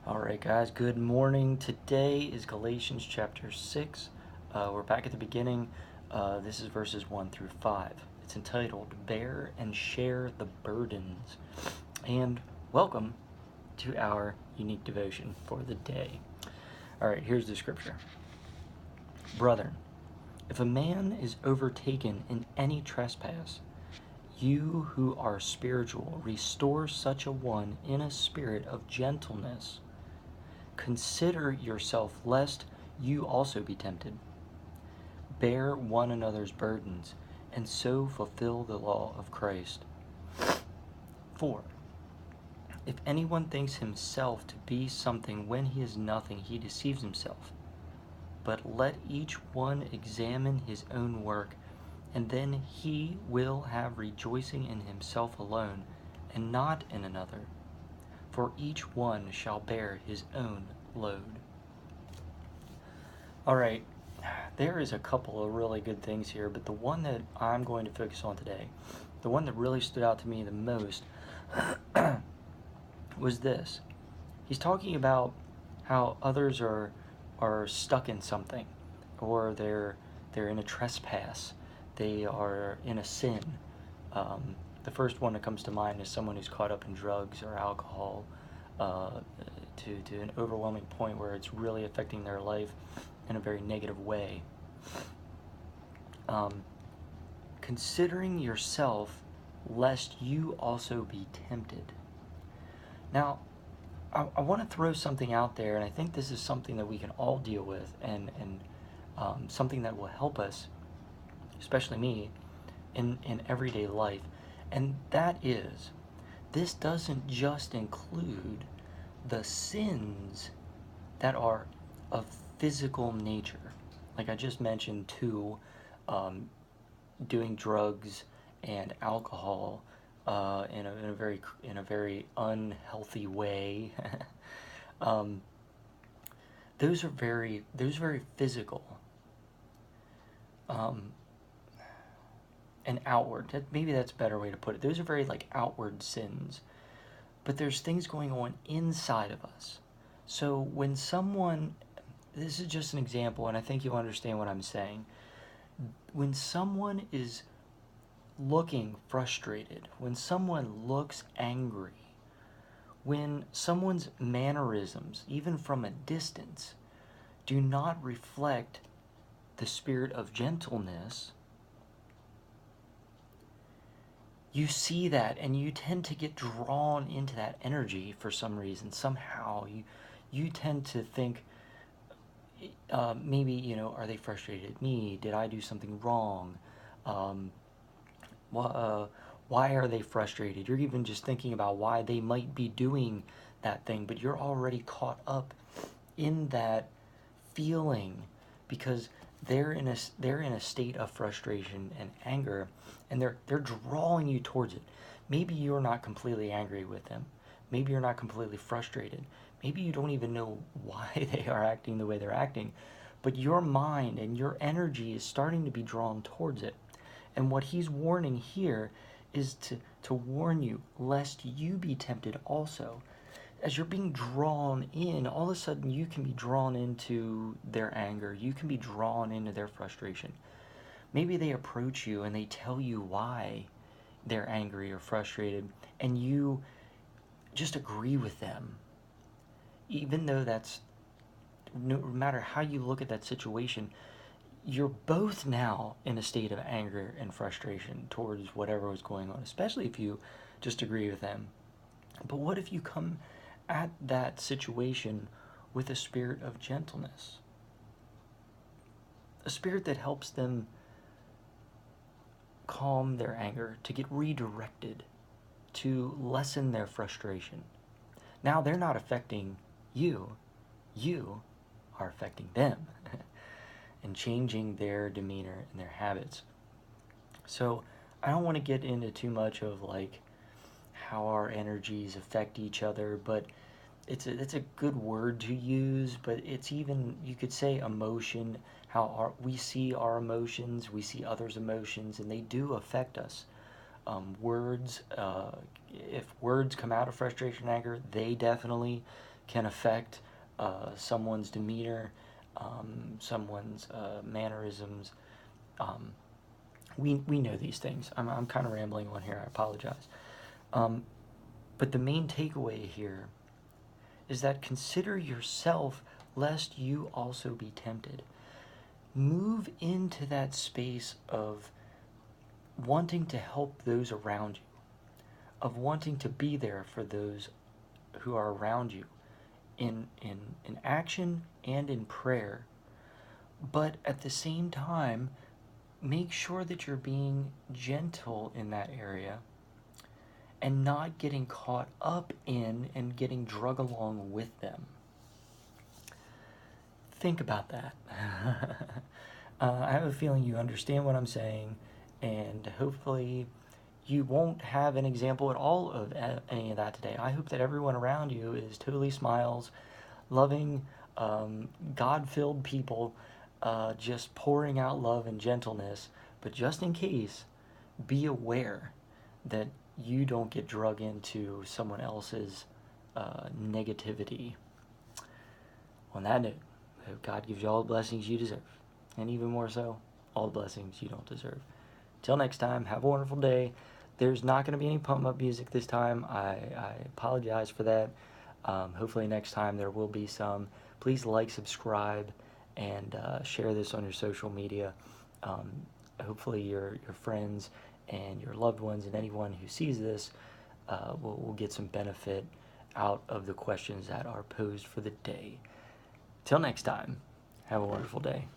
All right, guys, good morning. Today is Galatians chapter 6. We're back at the beginning. This is verses 1 through 5. It's entitled Bear and Share the Burdens. And welcome to our unique devotion for the day. All right, here's the scripture. Brethren, if a man is overtaken in any trespass, you who are spiritual, restore such a one in a spirit of gentleness. Consider yourself, lest you also be tempted. Bear one another's burdens, and so fulfill the law of Christ. 4. If anyone thinks himself to be something when he is nothing, he deceives himself. But let each one examine his own work, and then he will have rejoicing in himself alone, and not in another. For each one shall bear his own load. All right, there is a couple of really good things here, but the one that I'm going to focus on today, the one that really stood out to me the most, was this. He's talking about how others are stuck in something, or they're in a trespass, they are in a sin. The first one that comes to mind is someone who's caught up in drugs or alcohol to an overwhelming point where it's really affecting their life in a very negative way. Considering yourself, lest you also be tempted. Now, I want to throw something out there, and I think this is something that we can all deal with, and something that will help us, especially me, in everyday life. And that is, this doesn't just include the sins that are of physical nature. Like I just mentioned, too, doing drugs and alcohol in a very unhealthy way. Those are very physical. And outward. Maybe that's a better way to put it. Those are very outward sins. But there's things going on inside of us. So when someone, this is just an example, and I think you'll understand what I'm saying. When someone is looking frustrated, when someone looks angry, when someone's mannerisms, even from a distance, do not reflect the spirit of gentleness, you see that and you tend to get drawn into that energy for some reason. Somehow you tend to think, maybe, are they frustrated at me? Did I do something wrong? Why are they frustrated? You're even just thinking about why they might be doing that thing, but you're already caught up in that feeling because they're in a state of frustration and anger, and they're drawing you towards it. Maybe you're not completely angry with them. Maybe you're not completely frustrated. Maybe you don't even know why they are acting the way they're acting, but your mind and your energy is starting to be drawn towards it. And what he's warning here is to warn you lest you be tempted also. As you're being drawn in, all of a sudden you can be drawn into their anger. You can be drawn into their frustration. Maybe they approach you and they tell you why they're angry or frustrated, and you just agree with them. Even though no matter how you look at that situation, you're both now in a state of anger and frustration towards whatever was going on, especially if you just agree with them. But what if you come at that situation with a spirit of gentleness? A spirit that helps them calm their anger, to get redirected, to lessen their frustration. Now they're not affecting you, you are affecting them and changing their demeanor and their habits. So I don't want to get into too much of how our energies affect each other, but it's a good word to use, but it's even, you could say, emotion, how we see our emotions, we see others' emotions, and they do affect us. Words, if words come out of frustration and anger, they definitely can affect someone's demeanor, someone's mannerisms. Um, we know these things. I'm kind of rambling on here. I apologize. Um, but the main takeaway here is that consider yourself lest you also be tempted. Move into that space of wanting to help those around you, of wanting to be there for those who are around you in action and in prayer. But at the same time, make sure that you're being gentle in that area and not getting caught up in and getting drug along with them. Think about that. I have a feeling you understand what I'm saying, and hopefully you won't have an example at all of any of that today. I hope that everyone around you is totally smiles, loving, God-filled people, just pouring out love and gentleness. But just in case, be aware that you don't get drug into someone else's negativity. On that note, I hope God gives you all the blessings you deserve, and even more so, all the blessings you don't deserve. Till next time, have a wonderful day. There's not going to be any pump-up music this time. I apologize for that. Hopefully next time there will be some. Please like, subscribe, and share this on your social media. Hopefully your friends and your loved ones and anyone who sees this will get some benefit out of the questions that are posed for the day. Till next time, have a wonderful day.